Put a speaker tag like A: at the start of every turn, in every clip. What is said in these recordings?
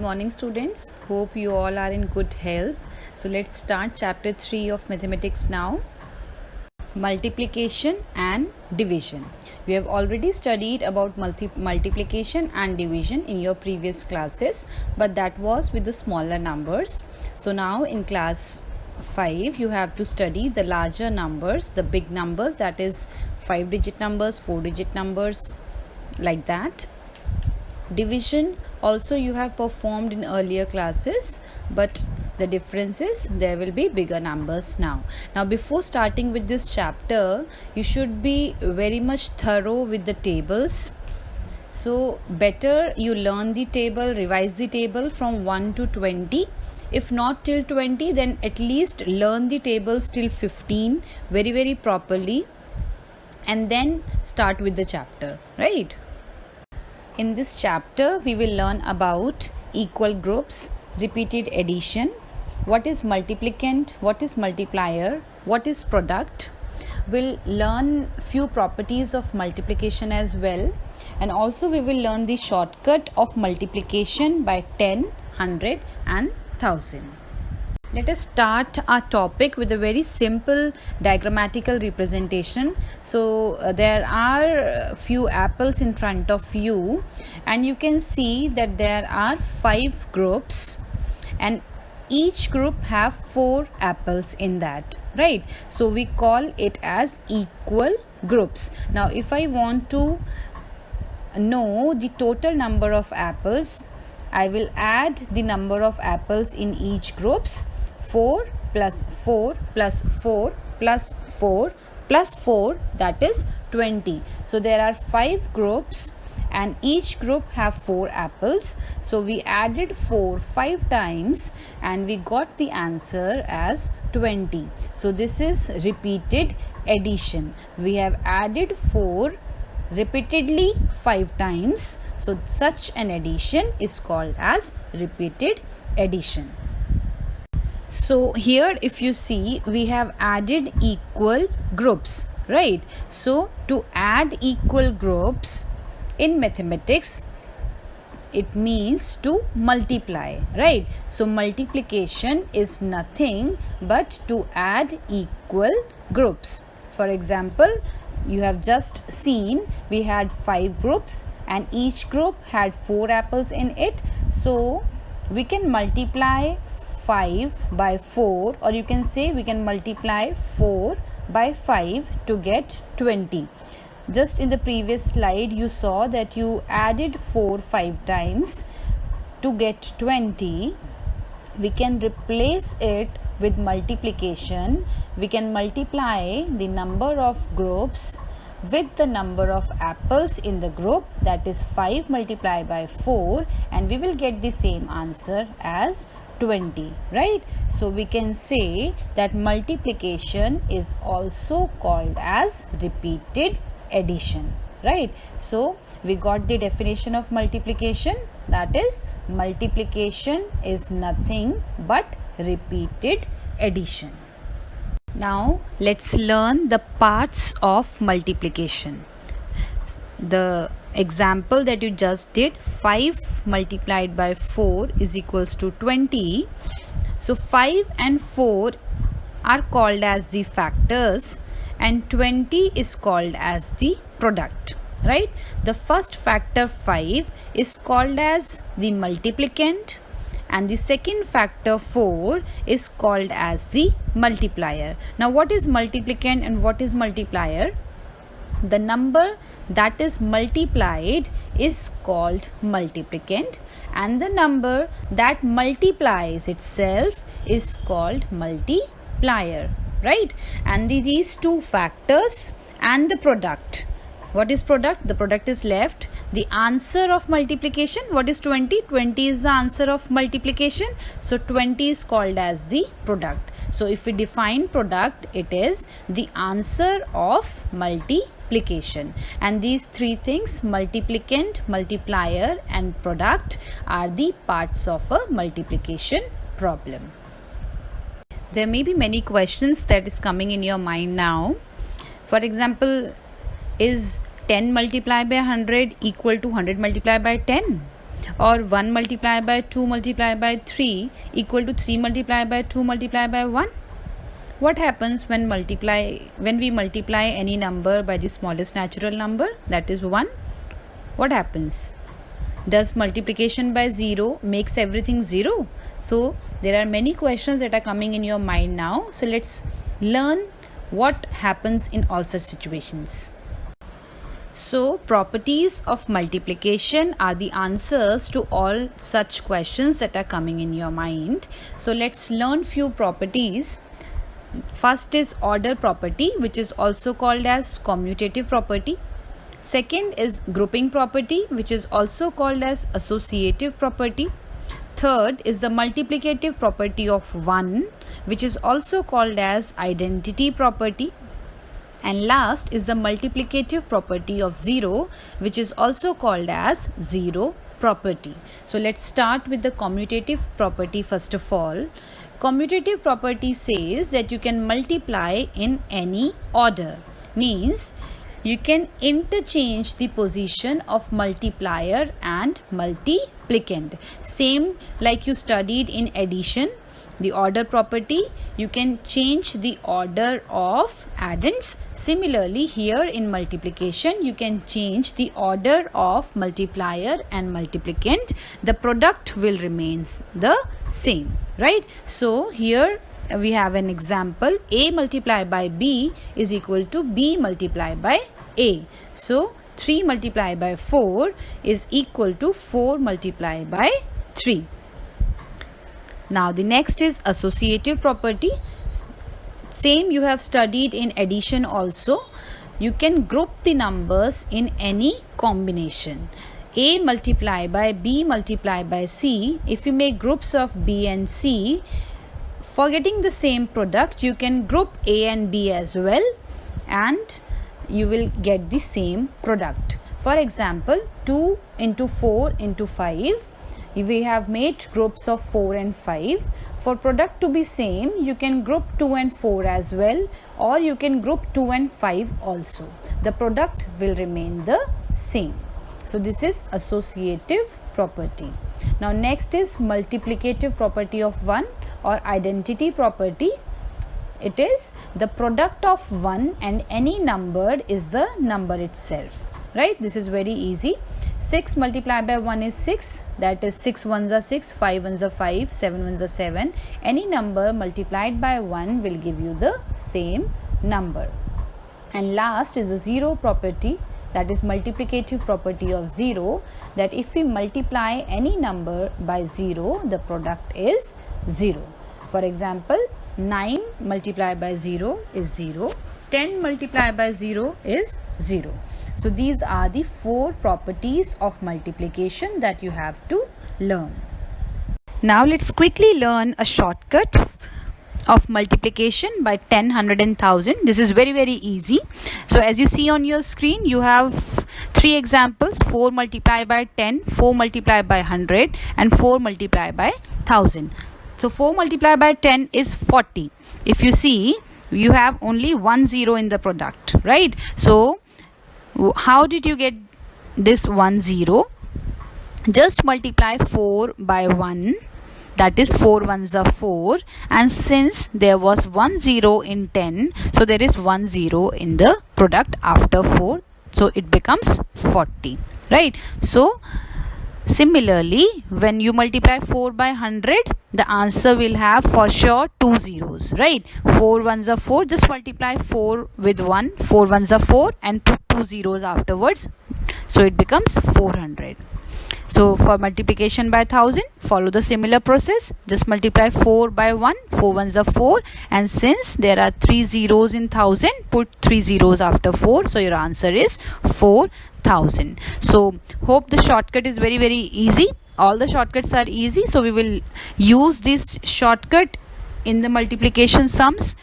A: morning, students. Hope you all are in good health. So let's start chapter 3 of mathematics now. Multiplication and division. We have already studied about multiplication and division in your previous classes, but that was with the smaller numbers. So now in class 5 you have to study the larger numbers, the big numbers, that is 5-digit numbers, 4-digit numbers, like that. Division also you have performed in earlier classes, but the difference is there will be bigger numbers now. Now before starting with this chapter, you should be very much thorough with the tables. So better you learn the table, revise the table from 1 to 20. If not till 20, then at least learn the tables till 15 very properly, and then start with the chapter, right? In this chapter, we will learn about equal groups, repeated addition, what is multiplicand, what is multiplier, what is product. We'll learn few properties of multiplication as well, and also we will learn the shortcut of multiplication by 10, 100 and 1000. Let us start our topic with a very simple diagrammatical representation. So there are few apples in front of you, and you can see that there are 5 groups, and each group have 4 apples in that, right? So we call it as equal groups. Now if I want to know the total number of apples, I will add the number of apples in each groups. 4 plus 4 plus 4 plus 4 plus 4, that is 20. So there are 5 groups and each group have 4 apples. So we added 4 5 times and we got the answer as 20. So this is repeated addition. We have added 4 repeatedly 5 times. So such an addition is called as repeated addition. So here if you see, we have added equal groups, right? So to add equal groups in mathematics, it means to multiply, right? So multiplication is nothing but to add equal groups. For example, you have just seen we had 5 groups and each group had 4 apples in it. So we can multiply 5 by 4, or you can say we can multiply 4 by 5 to get 20. Just in the previous slide you saw that you added 4 5 times to get 20. We can replace it with multiplication. We can multiply the number of groups with the number of apples in the group, that is 5 multiplied by 4, and we will get the same answer as 20, right? So we can say that multiplication is also called as repeated addition, right? So we got the definition of multiplication, that is multiplication is nothing but repeated addition. Now let's learn the parts of multiplication. The example that you just did, 5 multiplied by 4 is equals to 20. So 5 and 4 are called as the factors and 20 is called as the product, right? The first factor 5 is called as the multiplicand, and the second factor 4 is called as the multiplier. Now what is multiplicand and what is multiplier? The number that is multiplied is called multiplicand, and the number that multiplies itself is called multiplier, right? And these two factors and the product. What is product? The product is left. The answer of multiplication, what is 20? 20 is the answer of multiplication. So 20 is called as the product. So if we define product, it is the answer of multiplication. And these 3 things, multiplicand, multiplier and product, are the parts of a multiplication problem. There may be many questions that is coming in your mind now. For example, is 10 multiplied by 100 equal to 100 multiplied by 10? or 1 multiplied by 2 multiplied by 3 equal to 3 multiplied by 2 multiplied by 1? What happens when we multiply any number by the smallest natural number, that is 1? What happens? Does multiplication by 0 makes everything 0? So there are many questions that are coming in your mind now. So let's learn what happens in all such situations. So properties of multiplication are the answers to all such questions that are coming in your mind. So let's learn few properties. First is order property, which is also called as commutative property. Second is grouping property, which is also called as associative property. Third is the multiplicative property of 1, which is also called as identity property. And last is the multiplicative property of 0, which is also called as zero property. So let's start with the commutative property first of all. Commutative property says that you can multiply in any order. Means you can interchange the position of multiplier and multiplicand. Same like you studied in addition. The order property, you can change the order of addends. Similarly, here in multiplication, you can change the order of multiplier and multiplicand. The product will remain the same, right? So here we have an example. A multiplied by B is equal to B multiplied by A. So 3 multiplied by 4 is equal to 4 multiplied by 3. Now the next is associative property. Same you have studied in addition also. You can group the numbers in any combination. A multiplied by B multiplied by C. If you make groups of B and C, for getting the same product, you can group A and B as well, and you will get the same product. For example, 2 into 4 into 5. We have made groups of 4 and 5. For product to be same, you can group 2 and 4 as well, or you can group 2 and 5 also. The product will remain the same. So this is associative property. Now next is multiplicative property of 1 or identity property. It is the product of 1 and any number is the number itself. Right? This is very easy. 6 multiplied by 1 is 6. That is 6 ones are 6, 5 ones are 5, 7 ones are 7. Any number multiplied by 1 will give you the same number. And last is the zero property. That is multiplicative property of 0. That if we multiply any number by 0, the product is 0. For example, 9 multiplied by 0 is 0. 10 multiplied by 0 is 0. So these are the 4 properties of multiplication that you have to learn. Now let's quickly learn a shortcut of multiplication by 10, 100 and 1000. This is very easy. So as you see on your screen, you have 3 examples: 4 multiplied by 10, 4 multiplied by 100 and 4 multiplied by 1000. So 4 multiplied by 10 is 40. If you see, you have only 1 0 in the product, right? So how did you get this 1 0? Just multiply 4 by 1, that is 4 ones are 4, and since there was 1 0 in 10, so there is 1 0 in the product after 4, so it becomes 40, right? So similarly, when you multiply 4 by 100, the answer will have for sure 2 zeros, right? 4 ones are 4, just multiply 4 with 1, 4 ones are 4 and put 2 zeros afterwards, so it becomes 400. So for multiplication by 1000, follow the similar process. Just multiply 4 by 1, 4 ones are 4, and since there are 3 zeros in 1000, put 3 zeros after 4, so your answer is 4000. So hope the shortcut is very easy. All the shortcuts are easy, so we will use this shortcut in the multiplication sums.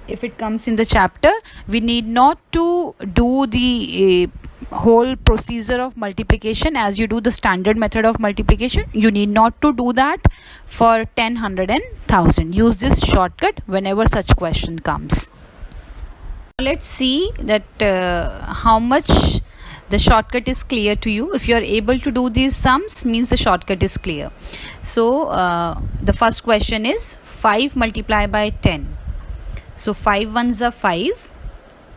A: If it comes in the chapter, we need not to do the whole procedure of multiplication as you do the standard method of multiplication. You need not to do that for 10, 100 and 1000. Use this shortcut whenever such question comes. Let's see that how much the shortcut is clear to you. If you are able to do these sums, means the shortcut is clear. So the first question is 5 multiplied by 10. So 5 ones are 5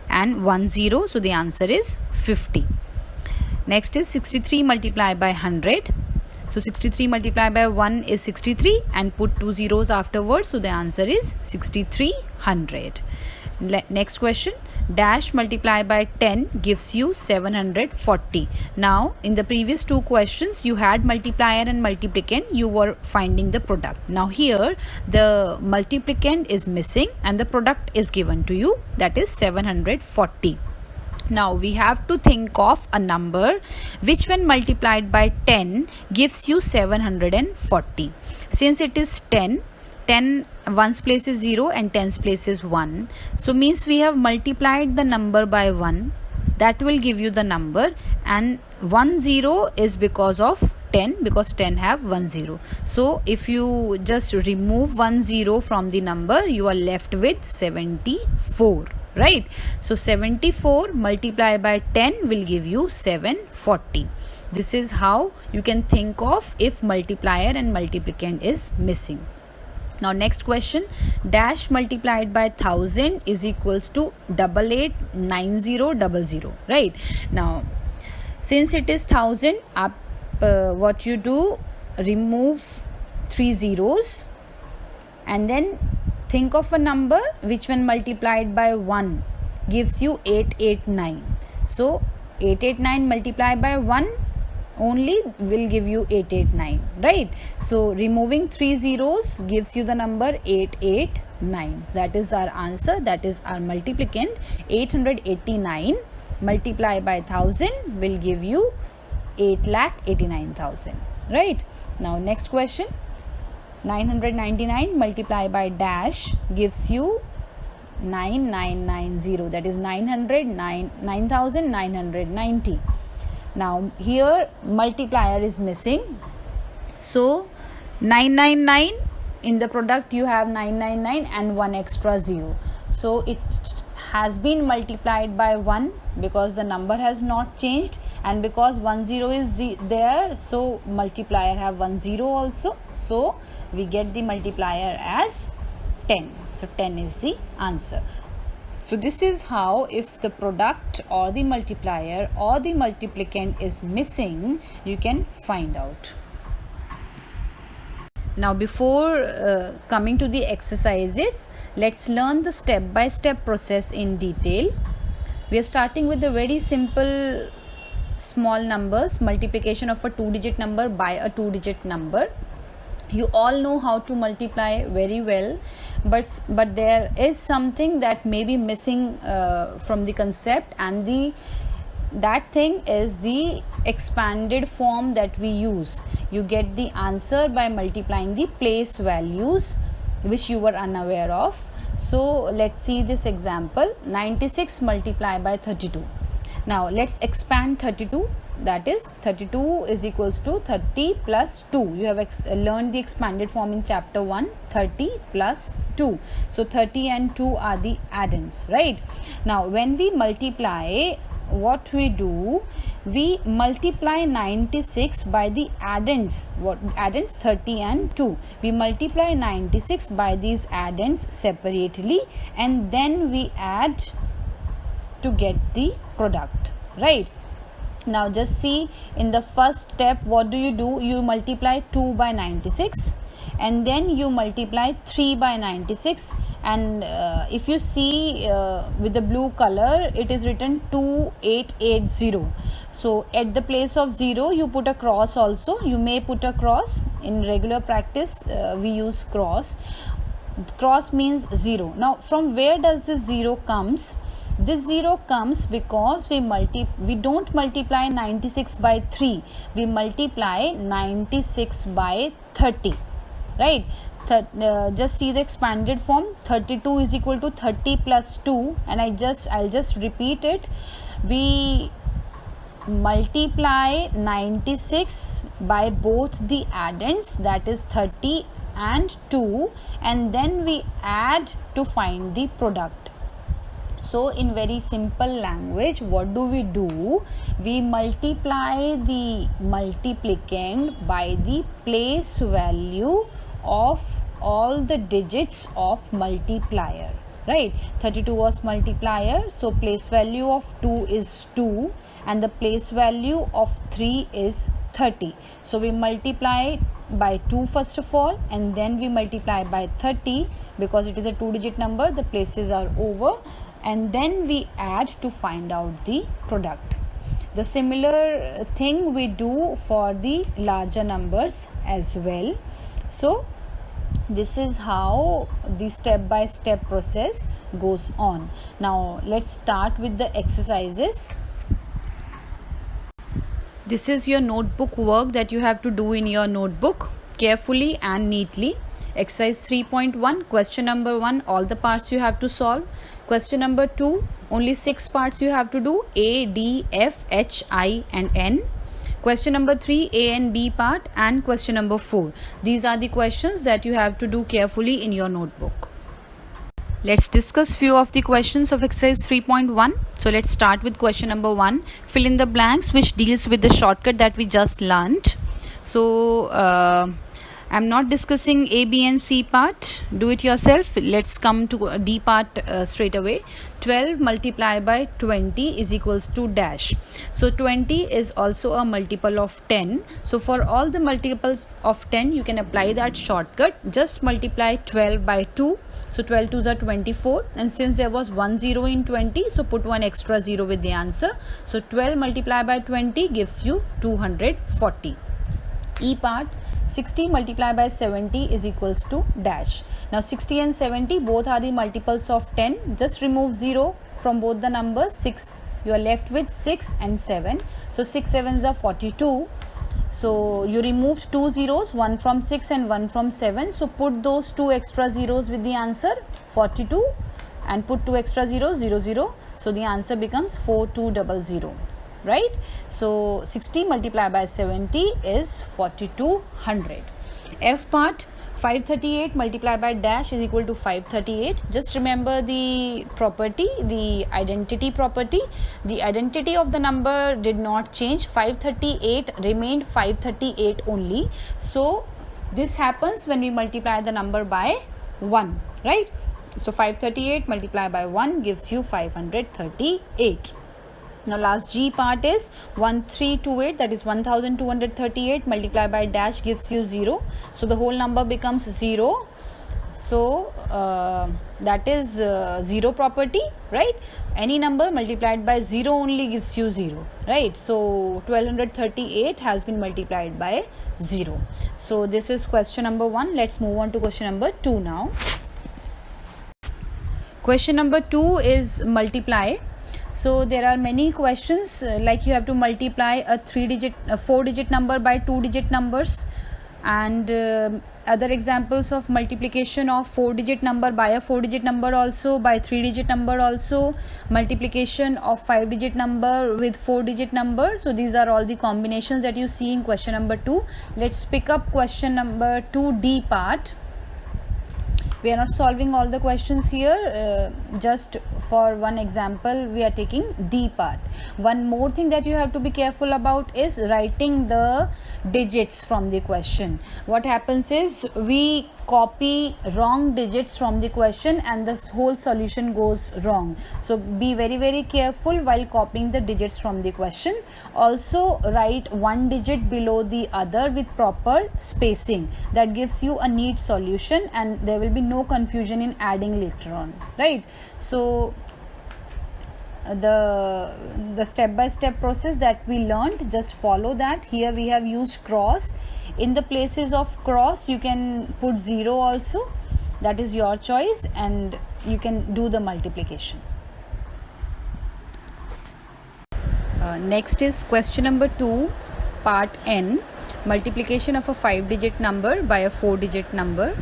A: and 1 0, so the answer is 50. Next is 63 multiplied by 100. So 63 multiplied by 1 is 63 and put 2 zeros afterwards, so the answer is 6300. Next question, dash multiplied by 10 gives you 740. Now in the previous two questions you had multiplier and multiplicand, you were finding the product. Now here the multiplicand is missing and the product is given to you, that is 740. Now we have to think of a number which when multiplied by 10 gives you 740. Since it is 10 ones place is 0 and tens place is 1, so means we have multiplied the number by 1, that will give you the number, and 1 0 is because of 10, because 10 have 1 0. So if you just remove 1 0 from the number, you are left with 74, right? So 74 multiplied by 10 will give you 740. This is how you can think of if multiplier and multiplicand is missing. Now next question, dash multiplied by 1000 is equals to 889000, right? Now since it is 1000, what you do, remove 3 zeros and then think of a number which when multiplied by 1 gives you 889. So 889 multiplied by 1 only will give you 889, right? So removing 3 zeros gives you the number 889. That is our answer, that is our multiplicand. 889 multiplied by 1000 will give you 8,89,000, right? Now next question, 999 multiplied by dash gives you 9990, that is 9,990. Now here multiplier is missing, so 999 in the product you have 999 and 1 extra 0, so it has been multiplied by 1 because the number has not changed, and because 1 0 is there, so multiplier have 1 0 also, so we get the multiplier as 10. So 10 is the answer. So this is how, if the product or the multiplier or the multiplicand is missing, you can find out. Now before coming to the exercises, let's learn the step-by-step process in detail. We are starting with the very simple small numbers, multiplication of a 2-digit number by a 2-digit number. You all know how to multiply very well, but there is something that may be missing from the concept, and that thing is the expanded form that we use. You get the answer by multiplying the place values which you were unaware of. So let's see this example, 96 multiplied by 32. Now let's expand 32. That is 32 is equals to 30 plus 2. You have learned the expanded form in chapter 1, 30 plus 2. So 30 and 2 are the addends, right? Now when we multiply, what we do, we multiply 96 by the addends. What addends? 30 and 2. We multiply 96 by these addends separately, and then we add to get the product, right? Now just see, in the first step what do? You multiply 2 by 96 and then you multiply 3 by 96, and if you see with the blue color, it is written 2880. So at the place of 0 you put a cross also. You may put a cross. In regular practice we use cross. Cross means 0. Now from where does this 0 comes? This 0 comes because we don't multiply 96 by 3. We multiply 96 by 30, right? Just see the expanded form. 32 is equal to 30 plus 2, and I'll just repeat it. We multiply 96 by both the addends, that is 30 and 2, and then we add to find the product. So in very simple language, what do? We multiply the multiplicand by the place value of all the digits of multiplier, right? 32 was multiplier, so place value of 2 is 2 and the place value of 3 is 30. So we multiply by 2 first of all, and then we multiply by 30 because it is a 2-digit number, the places are over, and then we add to find out the product. The similar thing we do for the larger numbers as well. So this is how the step by step process goes on. Now let's start with the exercises. This is your notebook work that you have to do in your notebook carefully and neatly. Exercise 3.1, question number 1, all the parts you have to solve. Question number 2, only 6 parts you have to do, A, D, F, H, I and N. Question number 3, A and B part, and question number 4. These are the questions that you have to do carefully in your notebook. Let's discuss few of the questions of exercise 3.1. So let's start with question number 1. Fill in the blanks which deals with the shortcut that we just learnt. So I'm not discussing A, B and C part. Do it yourself. Let's come to D part straight away. 12 multiplied by 20 is equals to dash. So 20 is also a multiple of 10. So for all the multiples of 10, you can apply that shortcut. Just multiply 12 by 2. So 12 2s are 24, and since there was 1 0 in 20, so put one extra 0 with the answer. So 12 multiplied by 20 gives you 240. E part, 60 multiplied by 70 is equals to dash. Now 60 and 70 both are the multiples of 10. Just remove 0 from both the numbers. 6, you are left with 6 and 7. So 6 7s are 42. So you removed 2 zeros, one from 6 and one from 7. So put those 2 extra zeros with the answer 42 and put 2 extra zeros 0 0. So the answer becomes 4200, right? So 60 multiplied by 70 is 4200. F part, 538 multiplied by dash is equal to 538. Just remember the property, the identity property. The identity of the number did not change. 538 remained 538 only. So this happens when we multiply the number by 1, right? So 538 multiplied by 1 gives you 538. Now last G part is 1328, that is 1238 multiplied by dash gives you 0. So the whole number becomes 0. So that is 0 property, right? Any number multiplied by 0 only gives you 0, right? So 1238 has been multiplied by 0. So this is question number 1. Let's move on to question number 2 now. Question number 2 is multiply. So there are many questions like you have to multiply a 4-digit number by 2-digit numbers, and other examples of multiplication of 4-digit number by a 4-digit number also, by 3-digit number also, multiplication of 5-digit number with 4-digit number. So these are all the combinations that you see in question number 2. Let's pick up question number 2D part. We are not solving all the questions here, just for one example we are taking D part. One more thing that you have to be careful about is writing the digits from the question. What happens is we copy wrong digits from the question and the whole solution goes wrong. So be very careful while copying the digits from the question. Also write one digit below the other with proper spacing. That gives you a neat solution and there will be no confusion in adding later on, right? So the step by step process that we learned, just follow that. Here we have used cross. In the places of cross you can put 0 also, that is your choice, and you can do the multiplication. Next is question number 2 part N, multiplication of a 5-digit number by a 4-digit number.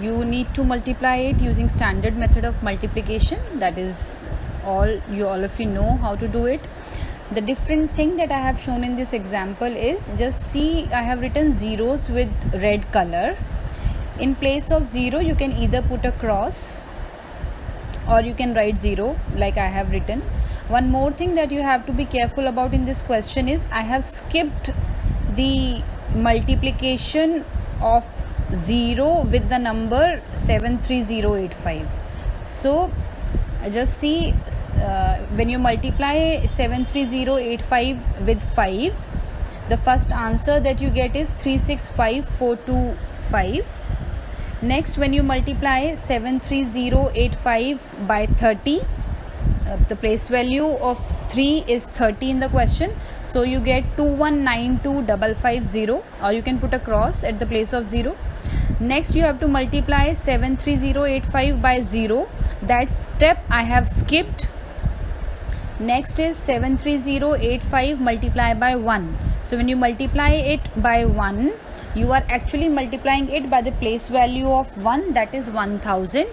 A: You need to multiply it using standard method of multiplication. That is all of you know how to do it. The different thing that I have shown in this example is, just see, I have written zeros with red color. In place of 0 you can either put a cross or you can write 0 like I have written. One more thing that you have to be careful about in this question is I have skipped the multiplication of 0 with the number 73085. So just see, when you multiply 73085 with 5, the first answer that you get is 365425. Next, when you multiply 73085 by 30, the place value of 3 is 30 in the question, so you get 2192550, or you can put a cross at the place of 0. Next, you have to multiply 73085 by 0. That step I have skipped. Next is 73085 multiplied by 1. So when you multiply it by 1, you are actually multiplying it by the place value of 1, that is 1000,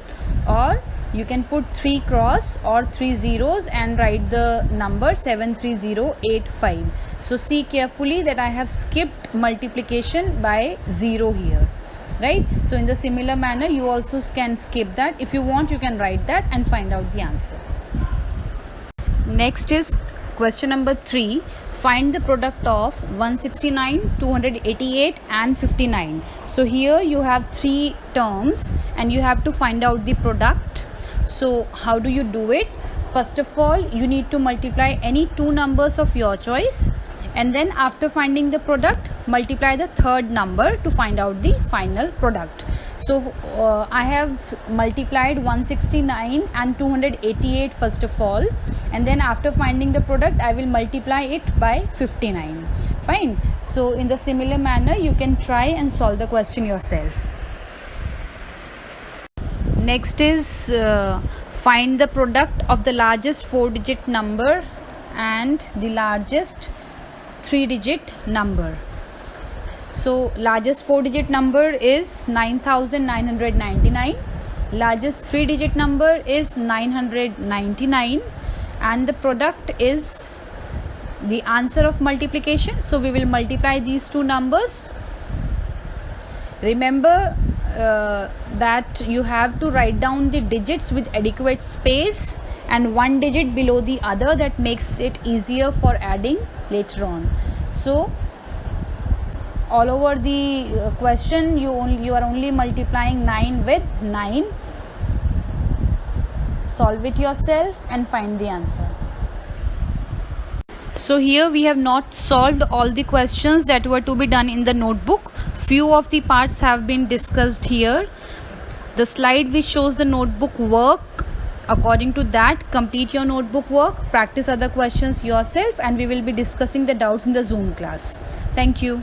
A: or you can put 3 cross or 3 zeros and write the number 73085. So see carefully that I have skipped multiplication by 0 here, right? So in the similar manner you also can skip that. If you want, you can write that and find out the answer. Next is question number 3. Find the product of 169, 288 and 59. So here you have 3 terms and you have to find out the product. So how do you do it? First of all, you need to multiply any 2 numbers of your choice, and then after finding the product, multiply the third number to find out the final product. So I have multiplied 169 and 288 first of all, and then after finding the product I will multiply it by 59. Fine. So in the similar manner you can try and solve the question yourself. Next is find the product of the largest 4-digit number and the largest 3-digit number. So largest 4-digit number is 9999, largest 3-digit number is 999, and the product is the answer of multiplication. So we will multiply these 2 numbers. Remember that you have to write down the digits with adequate space and 1 digit below the other. That makes it easier for adding later on. So all over the question you are only multiplying 9 with 9. Solve it yourself and find the answer. So here we have not solved all the questions that were to be done in the notebook. Few of the parts have been discussed here. The slide which shows the notebook work, according to that, complete your notebook work, practice other questions yourself, and we will be discussing the doubts in the Zoom class. Thank you.